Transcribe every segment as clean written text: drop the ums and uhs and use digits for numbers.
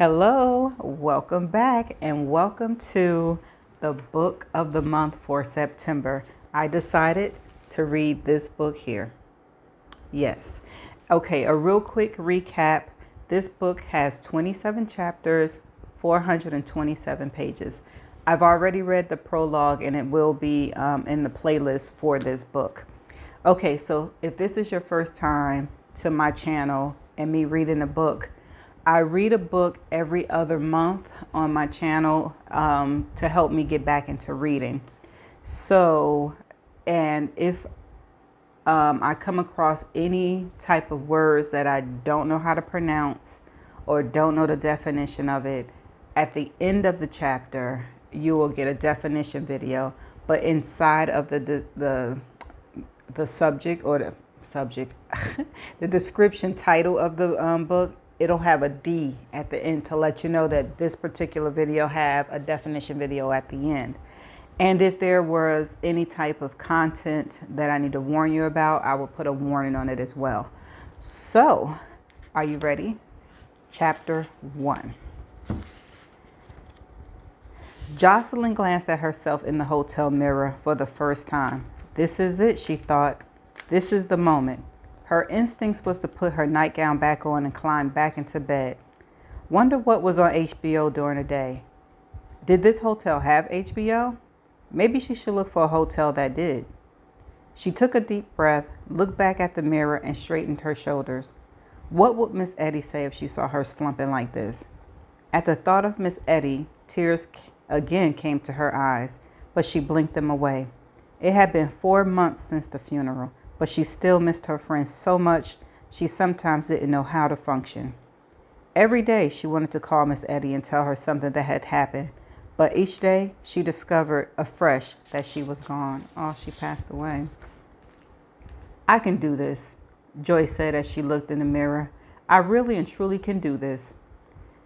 Hello, welcome back, and welcome to the book of the month for September. I decided to read this book here. Yes. Okay, a real quick recap. This book has 27 chapters, 427 pages. I've already read the prologue and it will be in the playlist for this book. Okay, so if this is your first time to my channel and me reading a book, I read a book every other month on my channel to help me get back into reading. So, and if I come across any type of words that I don't know how to pronounce or don't know the definition of it, at the end of the chapter, you will get a definition video. But inside of the subject or the subject, the description title of the book, it'll have a D at the end to let you know that this particular video have a definition video at the end. And if there was any type of content that I need to warn you about, I will put a warning on it as well. So, are you ready? Chapter 1. Jocelyn glanced at herself in the hotel mirror for the first time. This is it, she thought. This is the moment. Her instincts was to put her nightgown back on and climb back into bed. Wonder what was on HBO during the day. Did this hotel have HBO? Maybe she should look for a hotel that did. She took a deep breath, looked back at the mirror, and straightened her shoulders. What would Miss Eddie say if she saw her slumping like this? At the thought of Miss Eddie, tears again came to her eyes, but she blinked them away. It had been 4 months since the funeral, but she still missed her friends so much she sometimes didn't know how to function. Every day she wanted to call Miss Eddie and tell her something that had happened, but each day she discovered afresh that she was gone. Oh, she passed away. I can do this, Joy said as she looked in the mirror. I really and truly can do this.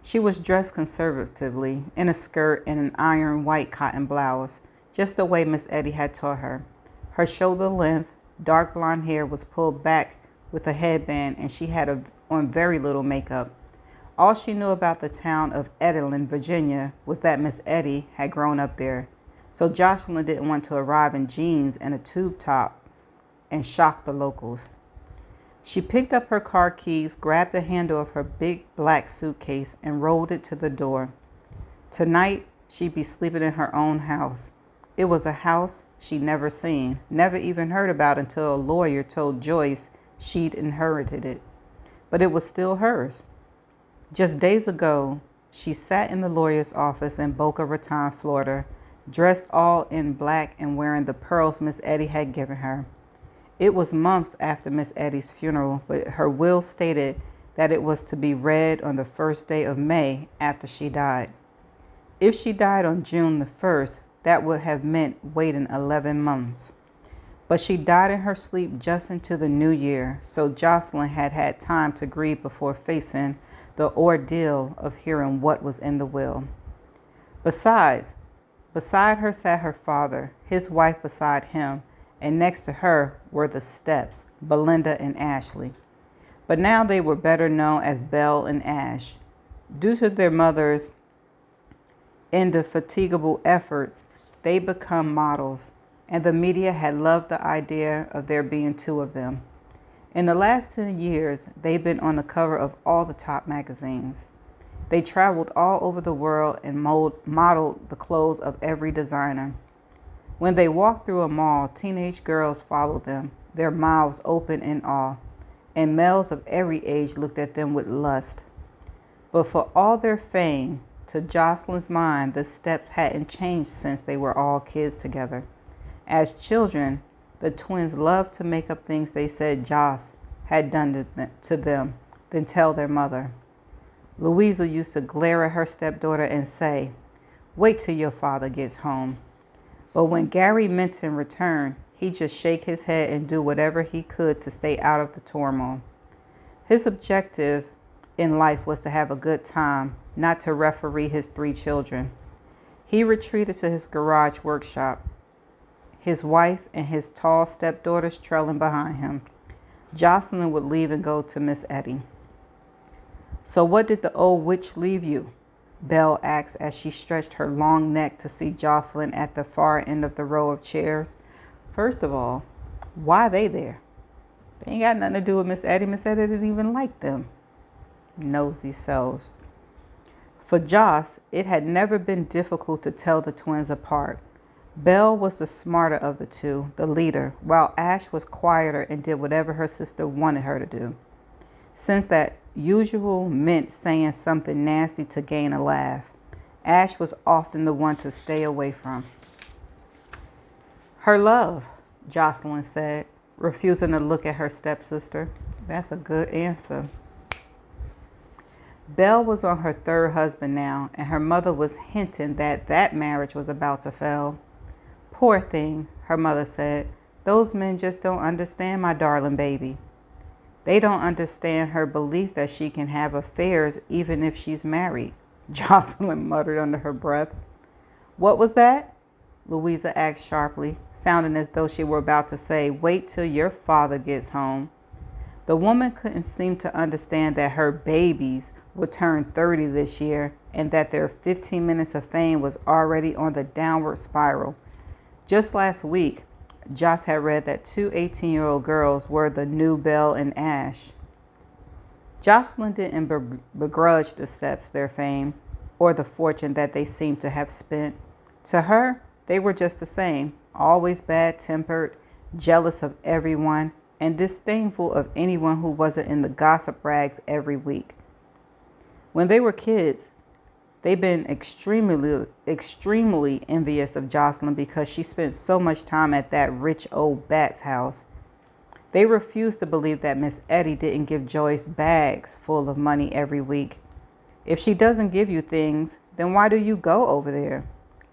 She was dressed conservatively in a skirt and an iron white cotton blouse, just the way Miss Eddie had taught her. Her shoulder length, dark blonde hair was pulled back with a headband, and she had on very little makeup. All she knew about the town of Eddyland, Virginia, was that Miss Eddie had grown up there. So Jocelyn didn't want to arrive in jeans and a tube top and shock the locals. She picked up her car keys, grabbed the handle of her big black suitcase, and rolled it to the door. Tonight, she'd be sleeping in her own house. It was a house she'd never seen, never even heard about until a lawyer told Joyce she'd inherited it. But it was still hers. Just days ago, she sat in the lawyer's office in Boca Raton, Florida, dressed all in black and wearing the pearls Miss Eddie had given her. It was months after Miss Eddie's funeral, but her will stated that it was to be read on the first day of May after she died. If she died on June the 1st, that would have meant waiting 11 months. But she died in her sleep just into the new year, so Jocelyn had had time to grieve before facing the ordeal of hearing what was in the will. Besides, beside her sat her father, his wife beside him, and next to her were the Steps, Belinda and Ashley. But now they were better known as Belle and Ash. Due to their mother's indefatigable efforts, they become models, and the media had loved the idea of there being two of them. In the last 10 years, they've been on the cover of all the top magazines. They traveled all over the world and modeled the clothes of every designer. When they walked through a mall, teenage girls followed them, their mouths open in awe, and males of every age looked at them with lust. But for all their fame, to Jocelyn's mind, the Steps hadn't changed since they were all kids together. As children, the twins loved to make up things they said Joss had done to them, then tell their mother. Louisa used to glare at her stepdaughter and say, "Wait till your father gets home." But when Gary Minton returned, he'd just shake his head and do whatever he could to stay out of the turmoil. His objective in life was to have a good time, not to referee his 3 children. He retreated to his garage workshop, his wife and his tall stepdaughters trailing behind him. Jocelyn would leave and go to Miss Eddie. So what did the old witch leave you? Belle asked as she stretched her long neck to see Jocelyn at the far end of the row of chairs. First of all, why are they there? They ain't got nothing to do with Miss Eddie. Miss Eddie didn't even like them. Nosy souls. For Joss, it had never been difficult to tell the twins apart. Belle was the smarter of the two, the leader, while Ash was quieter and did whatever her sister wanted her to do. Since that usual meant saying something nasty to gain a laugh, Ash was often the one to stay away from. Her love, Jocelyn said, refusing to look at her stepsister. That's a good answer. Belle was on her third husband now, and her mother was hinting that marriage was about to fail. Poor thing, her mother said. Those men just don't understand my darling baby. They don't understand her belief that she can have affairs even if she's married, Jocelyn muttered under her breath. What was that? Louisa asked sharply, sounding as though she were about to say, wait till your father gets home. The woman couldn't seem to understand that her babies would turn 30 this year and that their 15 minutes of fame was already on the downward spiral. Just last week, Joss had read that two 18-year-old girls were the new Belle and Ash. Jocelyn didn't begrudge the Steps their fame or the fortune that they seemed to have spent. To her, they were just the same, always bad-tempered, jealous of everyone, and disdainful of anyone who wasn't in the gossip rags every week. When they were kids, they'd been extremely envious of Jocelyn because she spent so much time at that rich old bat's house. They refused to believe that Miss Eddie didn't give Joyce bags full of money every week. If she doesn't give you things, then why do you go over there?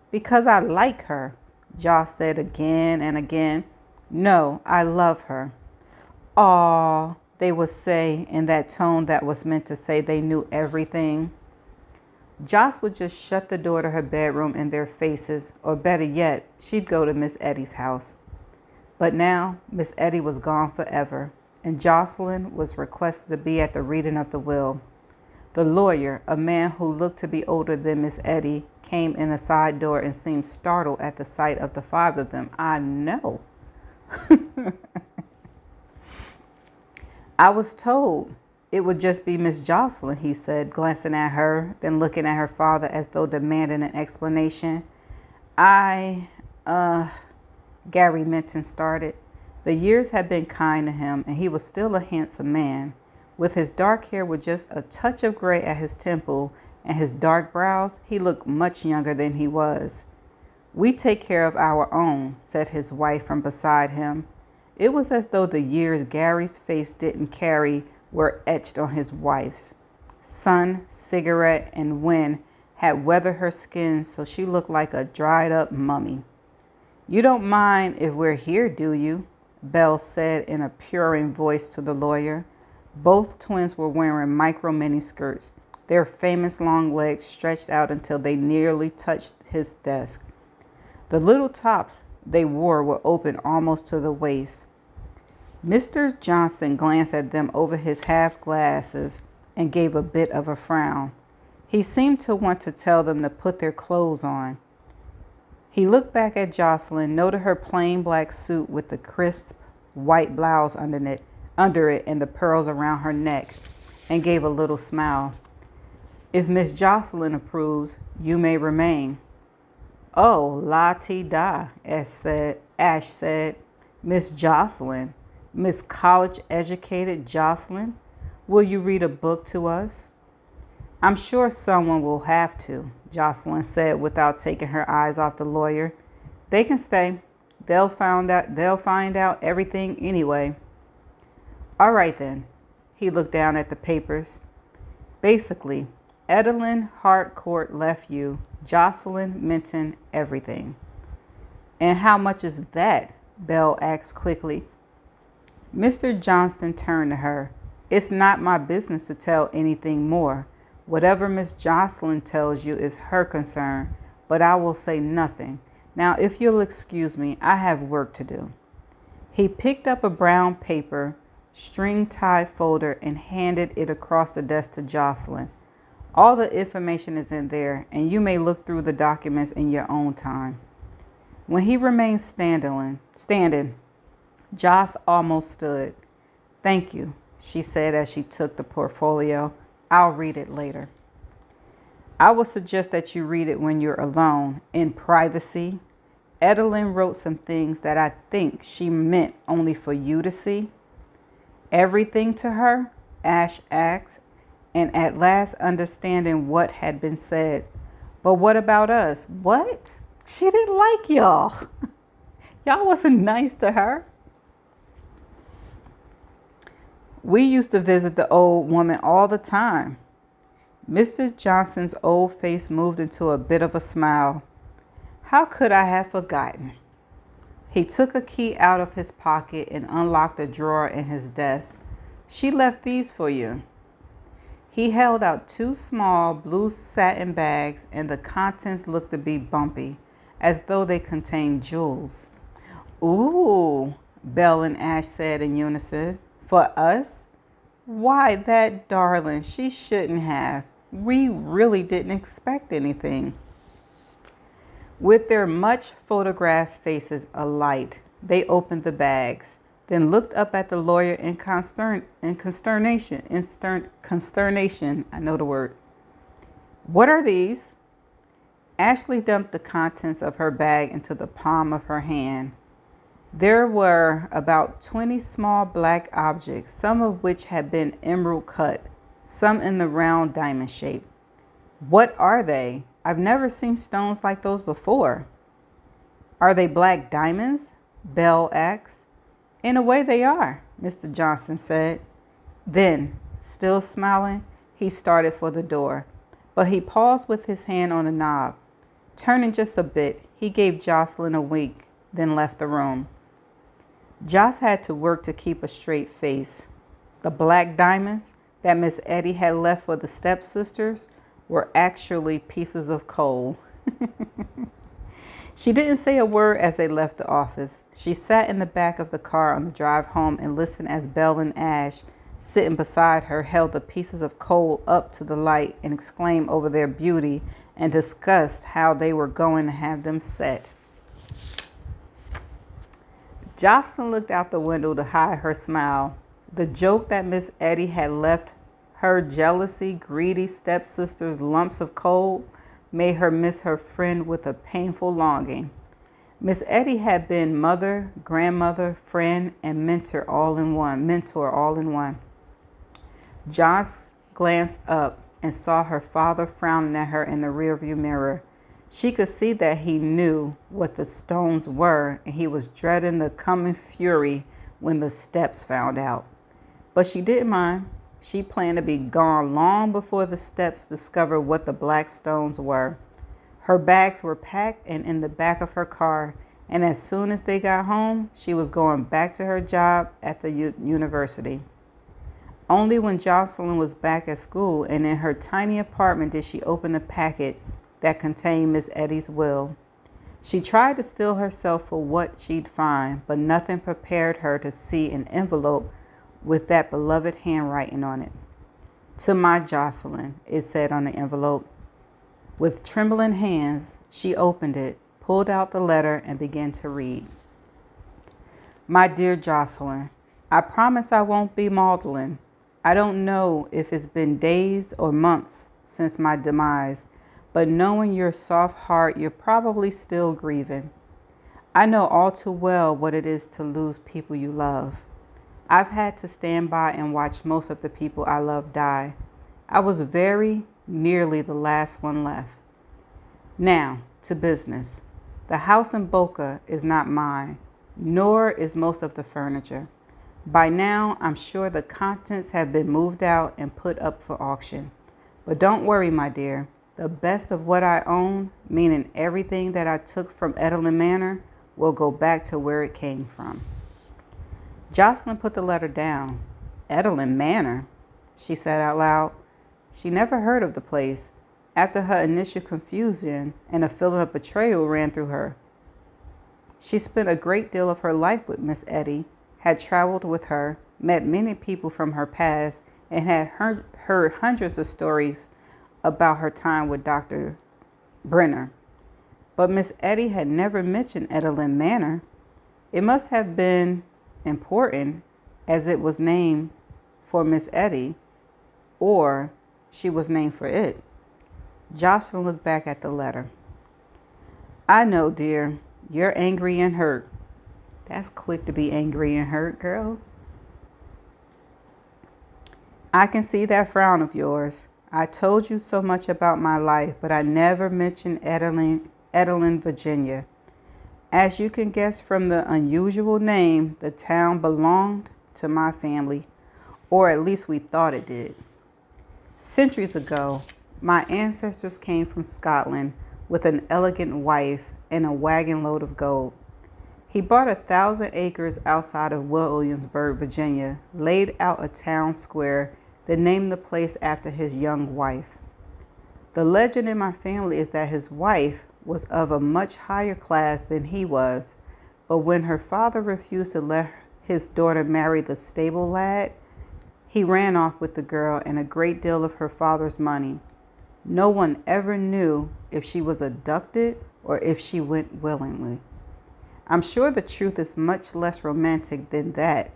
Because I like her, Joss said again and again. No, I love her. Aw, they would say in that tone that was meant to say they knew everything. Joss would just shut the door to her bedroom in their faces, or better yet, she'd go to Miss Eddie's house. But now, Miss Eddie was gone forever, and Jocelyn was requested to be at the reading of the will. The lawyer, a man who looked to be older than Miss Eddie, came in a side door and seemed startled at the sight of the five of them. I know. I was told it would just be Miss Jocelyn, he said, glancing at her, then looking at her father as though demanding an explanation. Gary Minton started. The years had been kind to him, and he was still a handsome man. With his dark hair with just a touch of gray at his temple and his dark brows, he looked much younger than he was. We take care of our own, said his wife from beside him. It was as though the years Gary's face didn't carry were etched on his wife's. Sun, cigarette, and wind had weathered her skin so she looked like a dried-up mummy. You don't mind if we're here, do you? Belle said in a purring voice to the lawyer. Both twins were wearing micro-mini skirts, their famous long legs stretched out until they nearly touched his desk. The little tops they wore were open almost to the waist. Mr. Johnson glanced at them over his half glasses and gave a bit of a frown. He seemed to want to tell them to put their clothes on. He looked back at Jocelyn, noted her plain black suit with the crisp white blouse under it and the pearls around her neck, and gave a little smile. If Miss Jocelyn approves, you may remain. Oh, la-ti-da, Ash said. Miss Jocelyn, Miss college-educated Jocelyn, will you read a book to us? I'm sure someone will have to, Jocelyn said without taking her eyes off the lawyer. They can stay. They'll find out everything anyway. All right then. He looked down at the papers. Basically, Edeline Harcourt left you, Jocelyn Minton, everything. And how much is that? Belle asked quickly. Mr. Johnston turned to her. It's not my business to tell anything more. Whatever Miss Jocelyn tells you is her concern, but I will say nothing. Now, if you'll excuse me, I have work to do. He picked up a brown paper, string-tied folder and handed it across the desk to Jocelyn. All the information is in there, and you may look through the documents in your own time. When he remained standing, Joss almost stood. Thank you, she said as she took the portfolio. I'll read it later. I would suggest that you read it when you're alone, in privacy. Edelyn wrote some things that I think she meant only for you to see. Everything to her? Ash asked, and at last understanding what had been said. But what about us? What? She didn't like y'all. Y'all wasn't nice to her. We used to visit the old woman all the time. Mr. Johnson's old face moved into a bit of a smile. How could I have forgotten? He took a key out of his pocket and unlocked a drawer in his desk. She left these for you. He held out two small blue satin bags, and the contents looked to be bumpy, as though they contained jewels. Ooh, Belle and Ash said in unison. For us? Why, that darling, she shouldn't have. We really didn't expect anything. With their much photographed faces alight, they opened the bags, then looked up at the lawyer in consternation. I know the word. What are these? Ashley dumped the contents of her bag into the palm of her hand. There were about 20 small black objects, some of which had been emerald cut, some in the round diamond shape. What are they? I've never seen stones like those before. Are they black diamonds? Belle asked. In a way they are, Mr. Johnson said. Then, still smiling, he started for the door, but he paused with his hand on the knob. Turning just a bit, he gave Jocelyn a wink, then left the room. Joss had to work to keep a straight face. The black diamonds that Miss Eddie had left for the stepsisters were actually pieces of coal. She didn't say a word as they left the office. She sat in the back of the car on the drive home and listened as Belle and Ash, sitting beside her, held the pieces of coal up to the light and exclaimed over their beauty and discussed how they were going to have them set. Jocelyn looked out the window to hide her smile. The joke that Miss Eddie had left her jealousy, greedy stepsisters lumps of coal made her miss her friend with a painful longing. Miss Eddie had been mother, grandmother, friend, and mentor all in one. Joss glanced up and saw her father frowning at her in the rearview mirror. She could see that he knew what the stones were, and he was dreading the coming fury when the steps found out. But she didn't mind. She planned to be gone long before the steps discovered what the black stones were. Her bags were packed and in the back of her car, and as soon as they got home, she was going back to her job at the university. Only when Jocelyn was back at school and in her tiny apartment did she open the packet that contained Miss Eddie's will. She tried to steel herself for what she'd find, but nothing prepared her to see an envelope with that beloved handwriting on it. To my Jocelyn, it said on the envelope. With trembling hands, she opened it, pulled out the letter, and began to read. My dear Jocelyn, I promise I won't be maudlin. I don't know if it's been days or months since my demise, but knowing your soft heart, you're probably still grieving. I know all too well what it is to lose people you love. I've had to stand by and watch most of the people I love die. I was very nearly the last one left. Now, to business. The house in Boca is not mine, nor is most of the furniture. By now, I'm sure the contents have been moved out and put up for auction. But don't worry, my dear. The best of what I own, meaning everything that I took from Edelyn Manor, will go back to where it came from. Jocelyn put the letter down. Edelyn Manor, she said out loud. She never heard of the place. After her initial confusion and a feeling of betrayal ran through her. She spent a great deal of her life with Miss Eddie, had traveled with her, met many people from her past, and had heard hundreds of stories about her time with Dr. Brenner. But Miss Etty had never mentioned Edelin Manor. It must have been important, as it was named for Miss Etty, or she was named for it. Jocelyn looked back at the letter. I know, dear, you're angry and hurt. That's quick to be angry and hurt, girl. I can see that frown of yours. I told you so much about my life, but I never mentioned Edelin, Virginia. As you can guess from the unusual name, the town belonged to my family, or at least we thought it did. Centuries ago, my ancestors came from Scotland with an elegant wife and a wagon load of gold. He bought 1,000 acres outside of Williamsburg, Virginia, laid out a town square, then named the place after his young wife. The legend in my family is that his wife was of a much higher class than he was, but when her father refused to let his daughter marry the stable lad, he ran off with the girl and a great deal of her father's money. No one ever knew if she was abducted or if she went willingly. I'm sure the truth is much less romantic than that,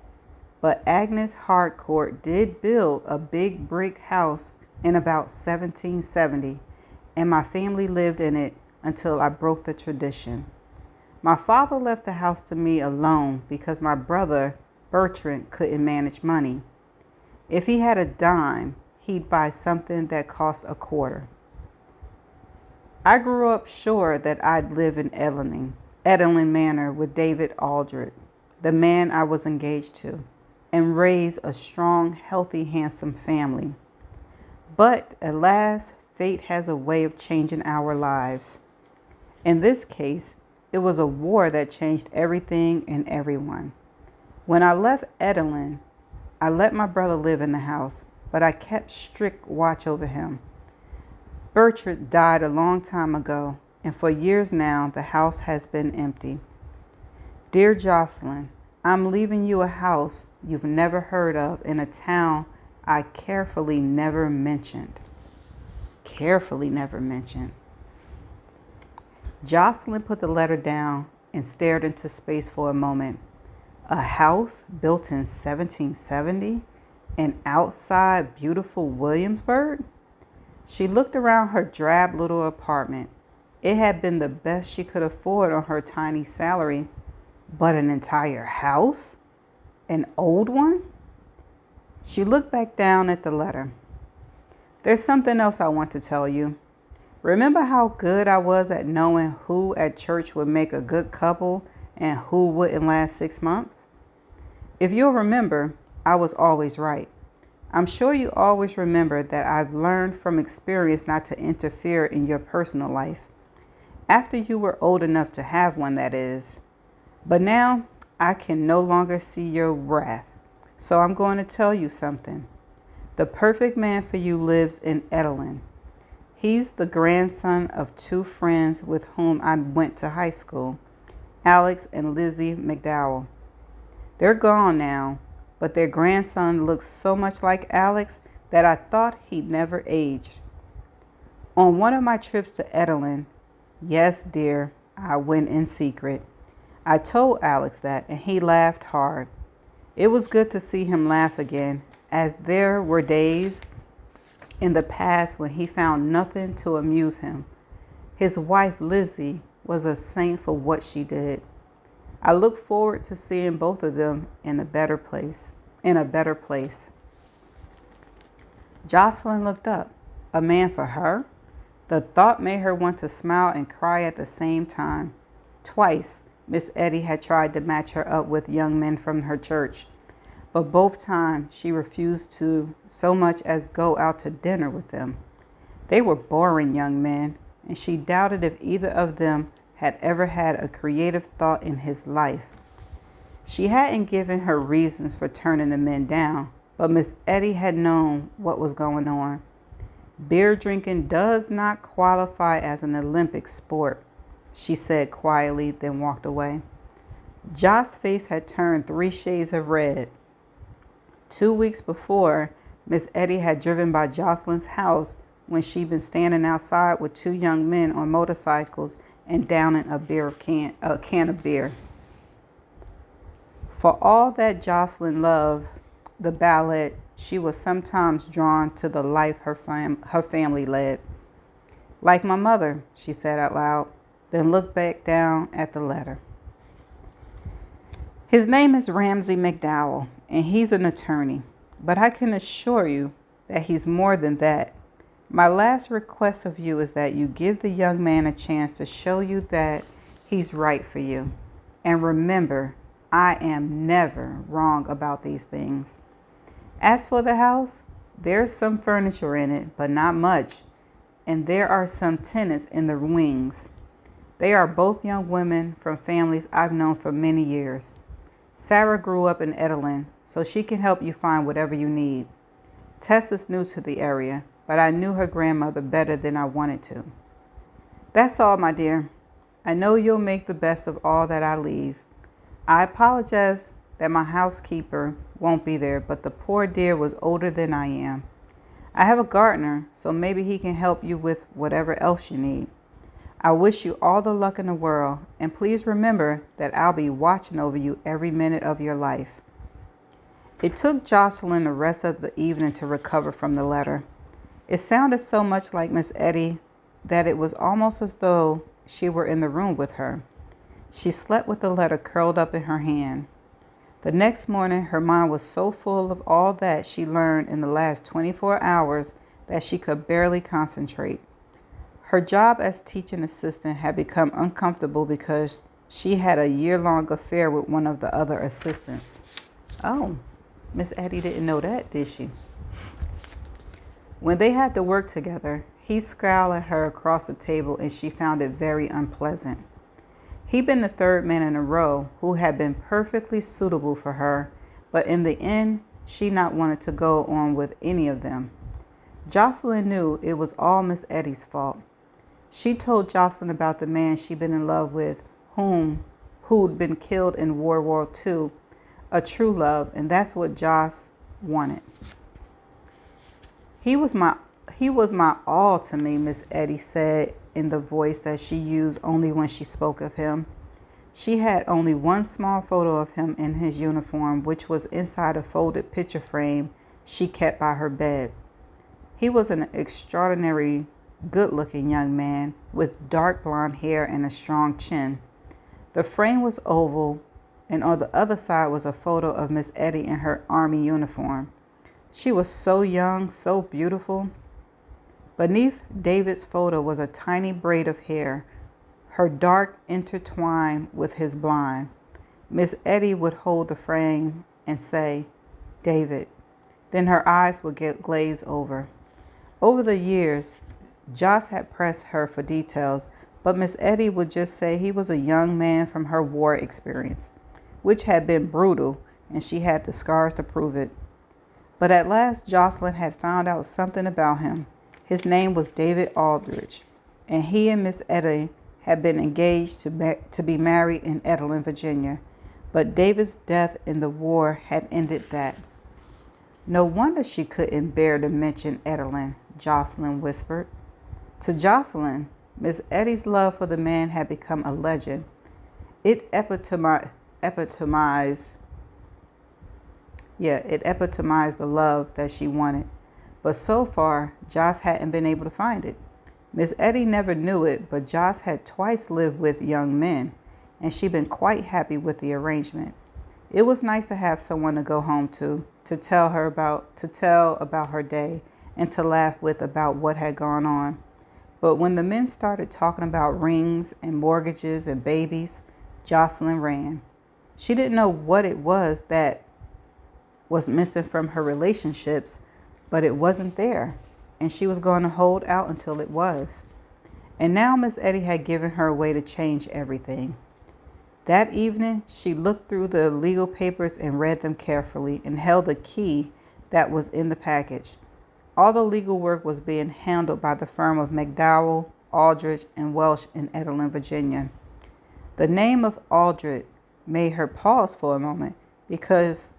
but Agnes Harcourt did build a big brick house in about 1770, and my family lived in it until I broke the tradition. My father left the house to me alone because my brother, Bertrand, couldn't manage money. If he had a dime, he'd buy something that cost a quarter. I grew up sure that I'd live in Edelin Manor with David Aldred, the man I was engaged to, and raise a strong, healthy, handsome family. But alas, fate has a way of changing our lives. In this case, it was a war that changed everything and everyone. When I left Edelin, I let my brother live in the house, but I kept strict watch over him. Bertrand died a long time ago, and for years now, the house has been empty. Dear Jocelyn, I'm leaving you a house you've never heard of in a town I carefully never mentioned. Carefully never mentioned. Jocelyn put the letter down and stared into space for a moment. A house built in 1770 in outside beautiful Williamsburg? She looked around her drab little apartment. It had been the best she could afford on her tiny salary, but an entire house? An old one? She looked back down at the letter. There's something else I want to tell you. Remember how good I was at knowing who at church would make a good couple and who wouldn't last 6 months? If you'll remember, I was always right. I'm sure you always remember that I've learned from experience not to interfere in your personal life. After you were old enough to have one, that is. But now I can no longer see your wrath. So I'm going to tell you something. The perfect man for you lives in Edelin. He's the grandson of 2 friends with whom I went to high school, Alex and Lizzie McDowell. They're gone now, but their grandson looks so much like Alex that I thought he'd never aged. On one of my trips to Edelin, yes, dear, I went in secret. I told Alex that, and he laughed hard. It was good to see him laugh again, as there were days in the past when he found nothing to amuse him. His wife, Lizzie, was a saint for what she did. I look forward to seeing both of them in a better place. Jocelyn looked up. A man for her? The thought made her want to smile and cry at the same time. Twice, Miss Etty had tried to match her up with young men from her church, but both times she refused to so much as go out to dinner with them. They were boring young men, and she doubted if either of them had ever had a creative thought in his life. She hadn't given her reasons for turning the men down, but Miss Etty had known what was going on. Beer drinking does not qualify as an Olympic sport, she said quietly, then walked away. Jo's face had turned 3 shades of red. 2 weeks before, Miss Eddie had driven by Jocelyn's house when she'd been standing outside with two young men on motorcycles and downing a can of beer. For all that Jocelyn loved the ballet, she was sometimes drawn to the life her family led. Like my mother, she said out loud, then looked back down at the letter. His name is Ramsey McDowell, and he's an attorney, but I can assure you that he's more than that. My last request of you is that you give the young man a chance to show you that he's right for you. And remember, I am never wrong about these things. As for the house, there's some furniture in it, but not much, and there are some tenants in the wings. They are both young women from families I've known for many years. Sarah grew up in Edelin, so she can help you find whatever you need. Tess is new to the area, but I knew her grandmother better than I wanted to. That's all, my dear. I know you'll make the best of all that I leave. I apologize that my housekeeper won't be there, but the poor dear was older than I am. I have a gardener, so maybe he can help you with whatever else you need. I wish you all the luck in the world, and please remember that I'll be watching over you every minute of your life. It took Jocelyn the rest of the evening to recover from the letter. It sounded so much like Miss Eddie that it was almost as though she were in the room with her. She slept with the letter curled up in her hand. The next morning, her mind was so full of all that she learned in the last 24 hours that she could barely concentrate. Her job as teaching assistant had become uncomfortable because she had a year-long affair with one of the other assistants. Oh, Miss Eddie didn't know that, did she? When they had to work together, he scowled at her across the table and she found it very unpleasant. He'd been the third man in a row who had been perfectly suitable for her, but in the end, she not wanted to go on with any of them. Jocelyn knew it was all Miss Eddie's fault. She told Jocelyn about the man she'd been in love with, who'd been killed in World War II, a true love, and that's what Joss wanted. He was my all to me, Miss Eddie said in the voice that she used only when she spoke of him. She had only one small photo of him in his uniform, which was inside a folded picture frame she kept by her bed. He was an extraordinary good-looking young man with dark blonde hair and a strong chin. The frame was oval, and on the other side was a photo of Miss Eddie in her army uniform. She was so young, so beautiful. Beneath David's photo was a tiny braid of hair, her dark intertwined with his blonde. Miss Eddie would hold the frame and say, "David." Then her eyes would get glazed over. Over the years, Joss had pressed her for details, but Miss Eddie would just say he was a young man from her war experience, which had been brutal, and she had the scars to prove it. But at last, Jocelyn had found out something about him. His name was David Aldrich, and he and Miss Eddie had been engaged to be married in Edelin, Virginia. But David's death in the war had ended that. No wonder she couldn't bear to mention Edelin, Jocelyn whispered. To Jocelyn, Miss Eddie's love for the man had become a legend. It epitomized the love that she wanted. But so far, Joss hadn't been able to find it. Miss Eddie never knew it, but Joss had twice lived with young men, and she'd been quite happy with the arrangement. It was nice to have someone to go home to tell about her day, and to laugh with about what had gone on. But when the men started talking about rings and mortgages and babies, Jocelyn ran. She didn't know what it was that was missing from her relationships, but it wasn't there, and she was going to hold out until it was. And now Miss Eddie had given her a way to change everything. That evening, she looked through the legal papers and read them carefully and held the key that was in the package. All the legal work was being handled by the firm of McDowell, Aldrich, and Welsh in Edelin, Virginia. The name of Aldrich made her pause for a moment because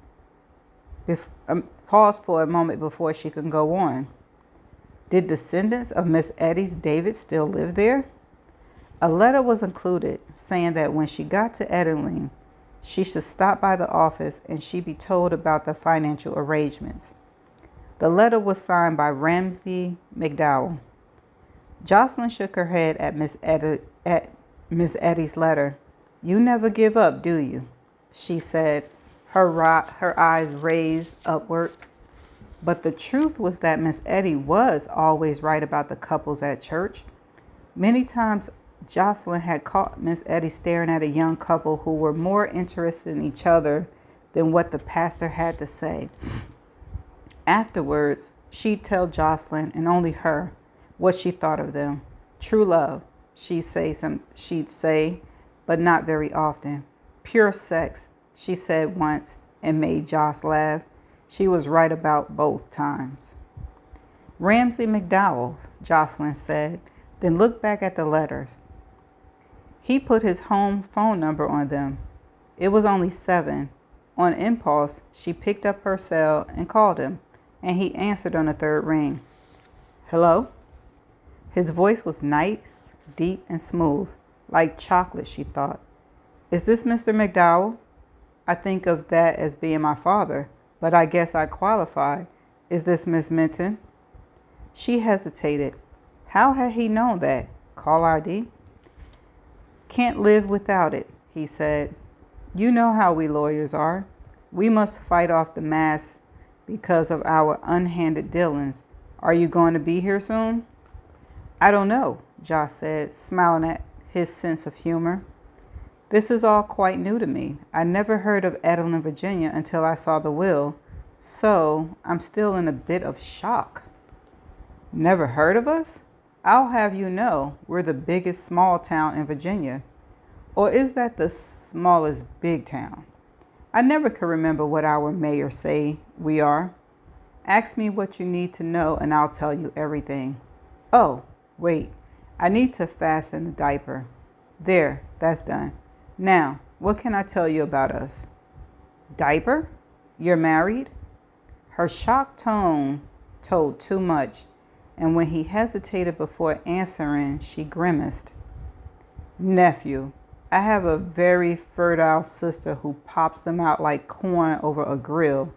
paused for a moment before she could go on. Did descendants of Miss Eddie's David still live there? A letter was included saying that when she got to Edeling, she should stop by the office and she be told about the financial arrangements. The letter was signed by Ramsey McDowell. Jocelyn shook her head at Miss Eddie's letter. "You never give up, do you?" she said, her eyes raised upward. But the truth was that Miss Eddie was always right about the couples at church. Many times Jocelyn had caught Miss Eddie staring at a young couple who were more interested in each other than what the pastor had to say. Afterwards, she'd tell Jocelyn, and only her, what she thought of them. True love, she'd say, but not very often. Pure sex, she said once, and made Joss laugh. She was right about both times. Ramsey McDowell, Jocelyn said, then looked back at the letters. He put his home phone number on them. It was only 7. On impulse, she picked up her cell and called him, and he answered on the 3rd ring. "Hello?" His voice was nice, deep, and smooth, like chocolate, she thought. "Is this Mr. McDowell? I think of that as being my father, but I guess I qualify. Is this Miss Minton?" She hesitated. How had he known that? Call ID? "Can't live without it," he said. "You know how we lawyers are. We must fight off the mask because of our unhanded dealings. Are you going to be here soon?" "I don't know," Josh said, smiling at his sense of humor. "This is all quite new to me. I never heard of Edeling, Virginia until I saw the will, so I'm still in a bit of shock." "Never heard of us? I'll have you know we're the biggest small town in Virginia. Or is that the smallest big town? I never can remember what our mayor say we are. Ask me what you need to know and I'll tell you everything. Oh, wait, I need to fasten the diaper. There, that's done. Now, what can I tell you about us?" "Diaper? You're married?" Her shocked tone told too much, and when he hesitated before answering, she grimaced. "Nephew, I have a very fertile sister who pops them out like corn over a grill.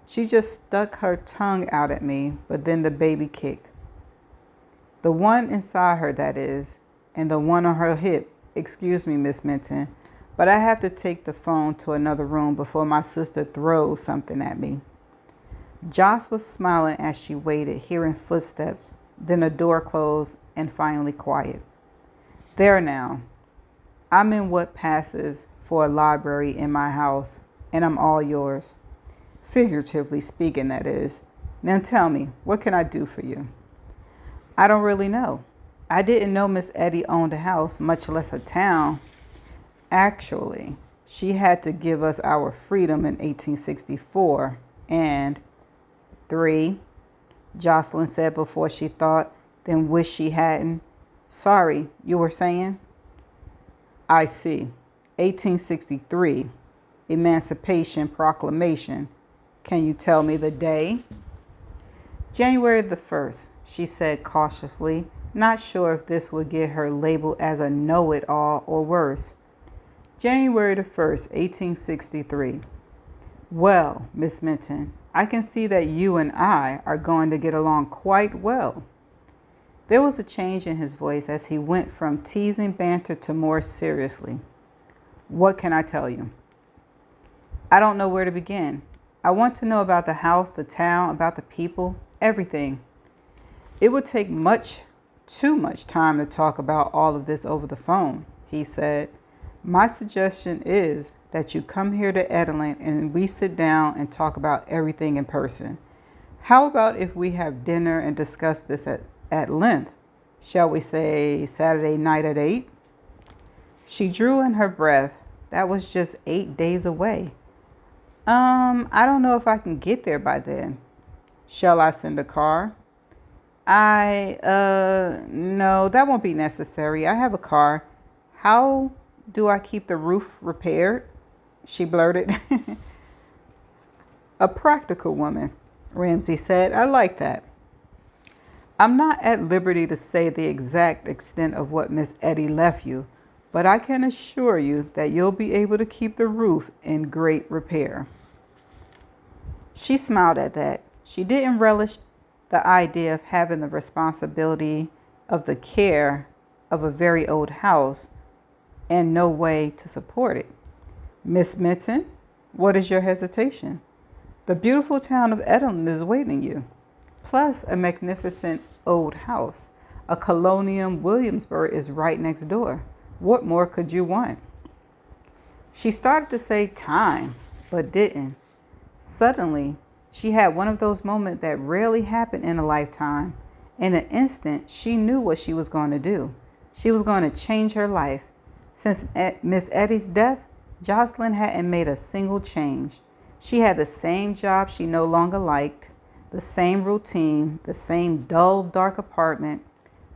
She just stuck her tongue out at me, but then the baby kicked. The one inside her, that is, and the one on her hip. Excuse me, Miss Minton, but I have to take the phone to another room before my sister throws something at me." Joss was smiling as she waited, hearing footsteps, then a door closed, and finally quiet. "There now. I'm in what passes for a library in my house, and I'm all yours. Figuratively speaking, that is. Now tell me, what can I do for you?" "I don't really know. I didn't know Miss Eddie owned a house, much less a town. Actually, she had to give us our freedom in 1864, and..." "3," Jocelyn said before she thought, then wished she hadn't. "Sorry, you were saying?" "I see. 1863. Emancipation Proclamation. Can you tell me the day?" "January the 1st, she said cautiously, not sure if this would get her labeled as a know-it-all or worse. "January the 1st, 1863. Well, Miss Minton, I can see that you and I are going to get along quite well." There was a change in his voice as he went from teasing banter to more seriously. "What can I tell you?" "I don't know where to begin. I want to know about the house, the town, about the people, everything. It would take too much time to talk about all of this over the phone," he said. "My suggestion is that you come here to Edeling and we sit down and talk about everything in person. How about if we have dinner and discuss this at length? Shall we say Saturday night at 8? She drew in her breath. That was just 8 days away. I don't know if I can get there by then." "Shall I send a car?" No, that won't be necessary. I have a car. How do I keep the roof repaired?" she blurted. A practical woman, Ramsey said. I like that. I'm not at liberty to say the exact extent of what Miss Etty left you, but I can assure you that you'll be able to keep the roof in great repair. She smiled at that. She didn't relish the idea of having the responsibility of the care of a very old house and no way to support it. Miss Minton, what is your hesitation? The beautiful town of Edmond is waiting you, plus a magnificent old house. A colonial Williamsburg is right next door. What more could you want? She started to say time, but didn't. Suddenly, she had one of those moments that rarely happen in a lifetime. In an instant, she knew what she was going to do. She was going to change her life. Since Miss Etty's death, Jocelyn hadn't made a single change. She had the same job she no longer liked, the same routine, the same dull, dark apartment.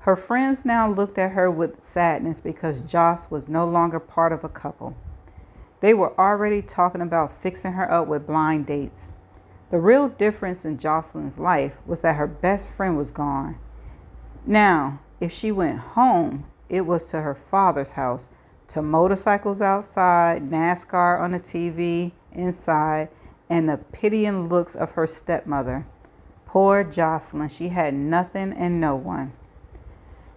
Her friends now looked at her with sadness because Joss was no longer part of a couple. They were already talking about fixing her up with blind dates. The real difference in Jocelyn's life was that her best friend was gone. Now, if she went home, it was to her father's house, to motorcycles outside, NASCAR on the TV inside, and the pitying looks of her stepmother. Poor Jocelyn, she had nothing and no one.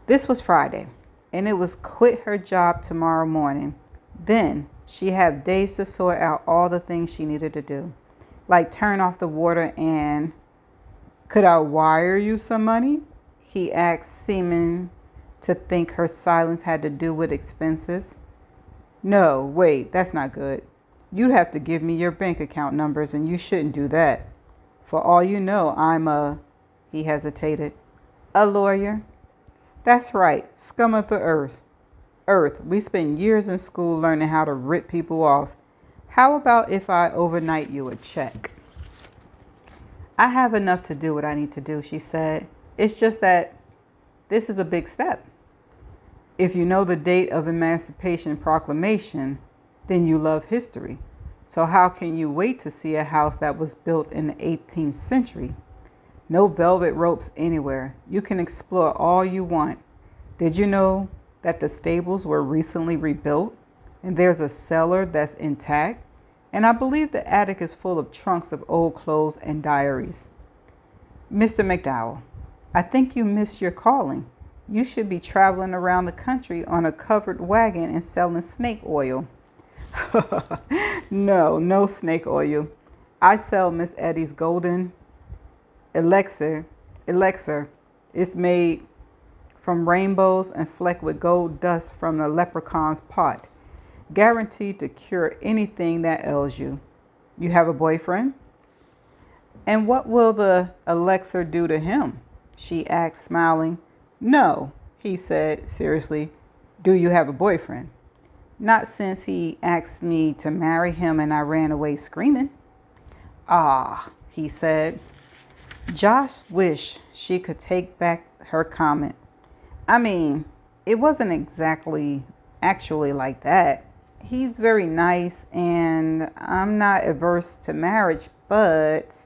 This was Friday, and it was quit her job tomorrow morning. Then she'd have days to sort out all the things she needed to do, like turn off the water and, "Could I wire you some money?" he asked, seeming to think her silence had to do with expenses. "No, wait, that's not good. You'd have to give me your bank account numbers, and you shouldn't do that. For all you know, he hesitated, "a lawyer." "That's right, scum of the earth. We spent years in school learning how to rip people off. How about if I overnight you a check?" "I have enough to do what I need to do," she said. "It's just that this is a big step. If you know the date of Emancipation Proclamation, then you love history. So how can you wait to see a house that was built in the 18th century? No velvet ropes anywhere. You can explore all you want. Did you know that the stables were recently rebuilt and there's a cellar that's intact? And I believe the attic is full of trunks of old clothes and diaries." "Mr. McDowell, I think you missed your calling. You should be traveling around the country on a covered wagon and selling snake oil." No snake oil. I sell Miss Etty's golden elixir. It's made from rainbows and flecked with gold dust from the leprechaun's pot. Guaranteed to cure anything that ails you. You have a boyfriend? "And what will the elixir do to him?" she asked, smiling. "No," he said seriously. "Do you have a boyfriend?" "Not since he asked me to marry him and I ran away screaming." "Ah," he said. Josh wished she could take back her comment. "I mean, it wasn't actually like that. He's very nice and I'm not averse to marriage, but..."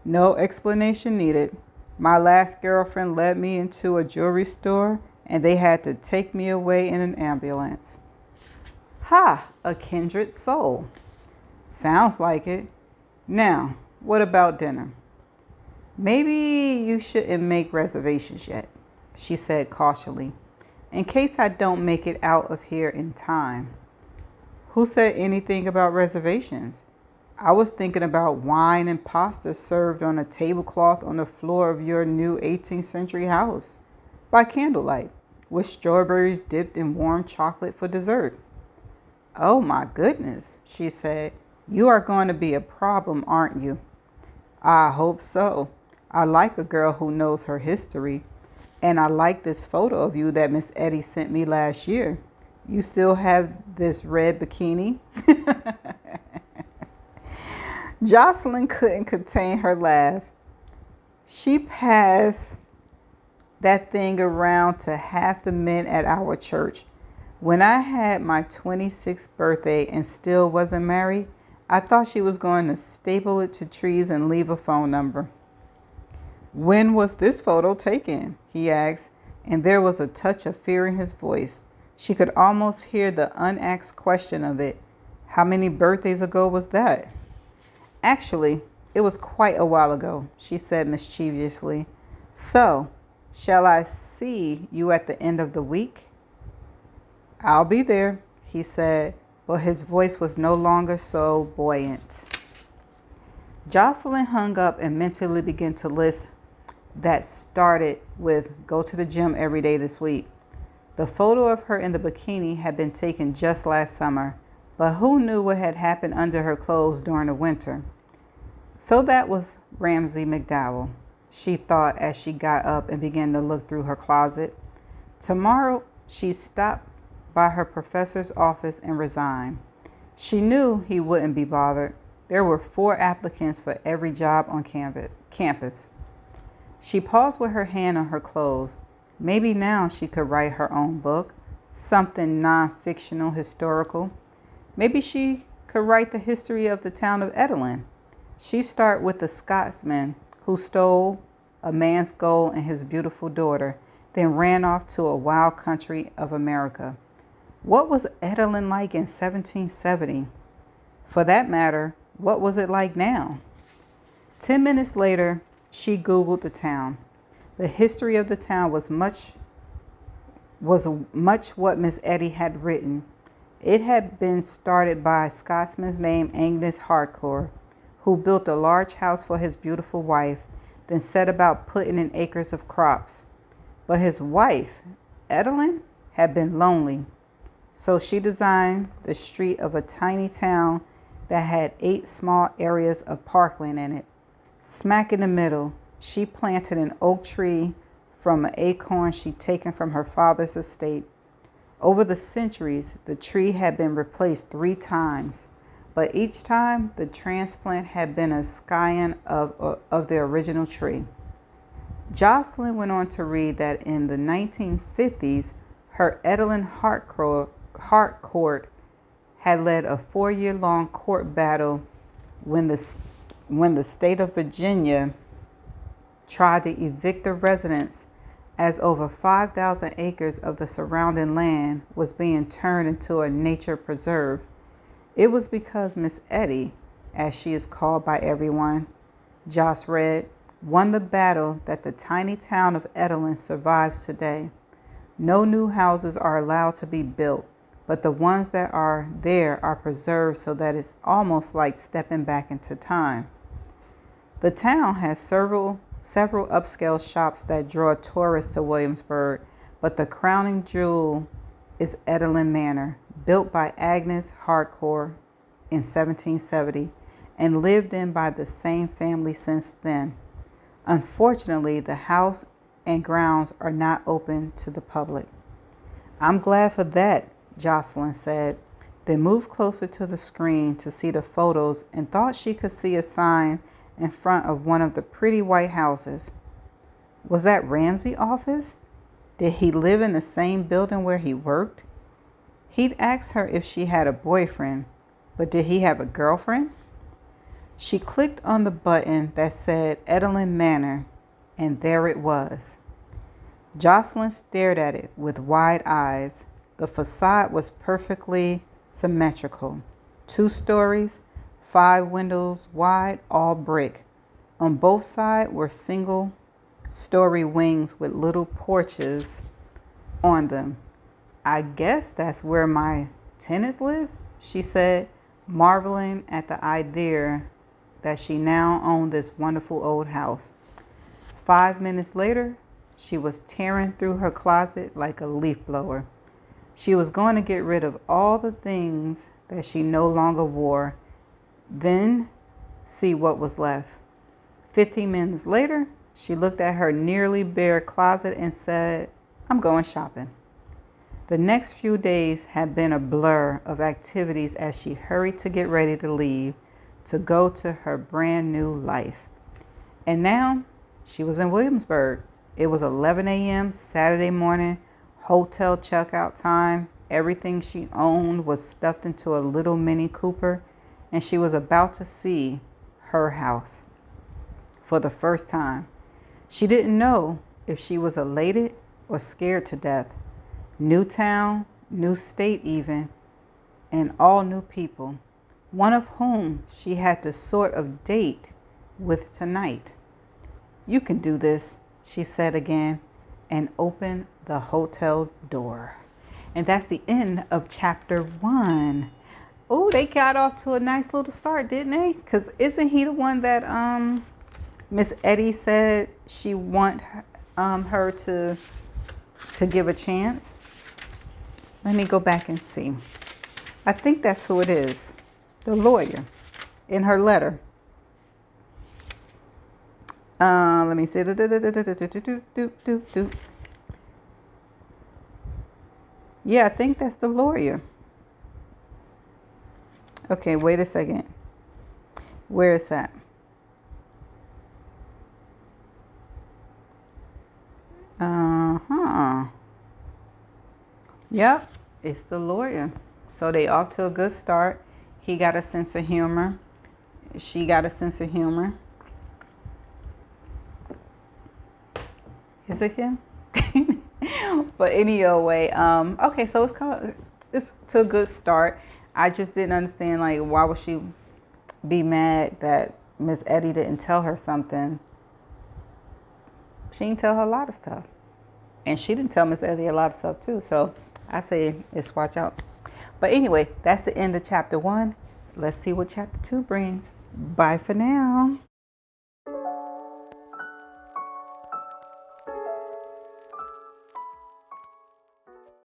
"No explanation needed. My last girlfriend led me into a jewelry store and they had to take me away in an ambulance." "Ha, a kindred soul." "Sounds like it. Now, what about dinner?" "Maybe you shouldn't make reservations yet," she said cautiously, "in case I don't make it out of here in time." "Who said anything about reservations? I was thinking about wine and pasta served on a tablecloth on the floor of your new 18th century house, by candlelight, with strawberries dipped in warm chocolate for dessert." "Oh my goodness," she said. "You are going to be a problem, aren't you?" "I hope so. I like a girl who knows her history. And I like this photo of you that Miss Etty sent me last year. You still have this red bikini?" Jocelyn couldn't contain her laugh. "She passed that thing around to half the men at our church. When I had my 26th birthday and still wasn't married, I thought she was going to staple it to trees and leave a phone number. When was this photo taken? He asked, and there was a touch of fear in his voice. She could almost hear the unasked question of it. How many birthdays ago was that? Actually, it was quite a while ago, she said mischievously. So, shall I see you at the end of the week? I'll be there, he said, but his voice was no longer so buoyant. Jocelyn hung up and mentally began to list that started with go to the gym every day this week. The photo of her in the bikini had been taken just last summer, but who knew what had happened under her clothes during the winter? So that was Ramsey McDowell, she thought as she got up and began to look through her closet. Tomorrow, she stopped by her professor's office and resigned. She knew he wouldn't be bothered. There were 4 applicants for every job on campus. She paused with her hand on her clothes. Maybe now she could write her own book, something non-fictional, historical. Maybe she could write the history of the town of Edalyn. She started with the Scotsman who stole a man's gold and his beautiful daughter, then ran off to a wild country of America. What was Edalyn like in 1770? For that matter, what was it like now? 10 minutes later, she Googled the town. The history of the town was much what Miss Etty had written. It had been started by a Scotsman named Agnes Harcourt, who built a large house for his beautiful wife, then set about putting in acres of crops. But his wife, Edalyn, had been lonely, so she designed the street of a tiny town that had 8 small areas of parkland in it. Smack in the middle, she planted an oak tree from an acorn she'd taken from her father's estate. Over the centuries, the tree had been replaced 3 times, but each time the transplant had been a scion of the original tree. Jocelyn went on to read that in the 1950s, her Edalyn Harcourt had led a 4-year-long court battle when the state of Virginia tried to evict the residents, as over 5,000 acres of the surrounding land was being turned into a nature preserve. It was because Miss Etty, as she is called by everyone, Joss read, won the battle that the tiny town of Edalyn survives today. No new houses are allowed to be built, but the ones that are there are preserved so that it's almost like stepping back into time. The town has several upscale shops that draw tourists to Williamsburg, but the crowning jewel is Edalyn Manor, built by Agnes Harcourt in 1770 and lived in by the same family since then. Unfortunately, the house and grounds are not open to the public. I'm glad for that, Jocelyn said, then moved closer to the screen to see the photos and thought she could see a sign in front of one of the pretty white houses. Was that Ramsey's office? Did he live in the same building where he worked? He'd asked her if she had a boyfriend, but did he have a girlfriend? She clicked on the button that said Edalyn Manor, and there it was. Jocelyn stared at it with wide eyes. The facade was perfectly symmetrical. 2 stories, 5 windows wide, all brick. On both sides were single-story wings with little porches on them. I guess that's where my tenants live, she said, marveling at the idea that she now owned this wonderful old house. 5 minutes later, she was tearing through her closet like a leaf blower. She was going to get rid of all the things that she no longer wore, then see what was left. 15 minutes later, she looked at her nearly bare closet and said, I'm going shopping. The next few days had been a blur of activities as she hurried to get ready to leave, to go to her brand new life. And now she was in Williamsburg. It was 11 a.m. Saturday morning, hotel checkout time. Everything she owned was stuffed into a little Mini Cooper, and she was about to see her house for the first time. She didn't know if she was elated or scared to death. New town, new state even, and all new people, one of whom she had to sort of date with tonight. "You can do this," she said again, and opened the hotel door. And that's the end of chapter 1. Oh, they got off to a nice little start, didn't they? Because isn't he the one that Miss Eddie said she want her to give a chance? Let me go back and see. I think that's who it is. The lawyer in her letter. Let me see. Yeah, I think that's the lawyer. Okay, wait a second. Where is that? Yep, it's the lawyer. So they off to a good start. He got a sense of humor. She got a sense of humor. Is it him? But anyway, okay, so it's to a good start. I just didn't understand, like, why would she be mad that Miss Eddie didn't tell her something? She didn't tell her a lot of stuff. And she didn't tell Miss Eddie a lot of stuff too. So I say it's watch out. But anyway, that's the end of chapter 1. Let's see what chapter 2 brings. Bye for now.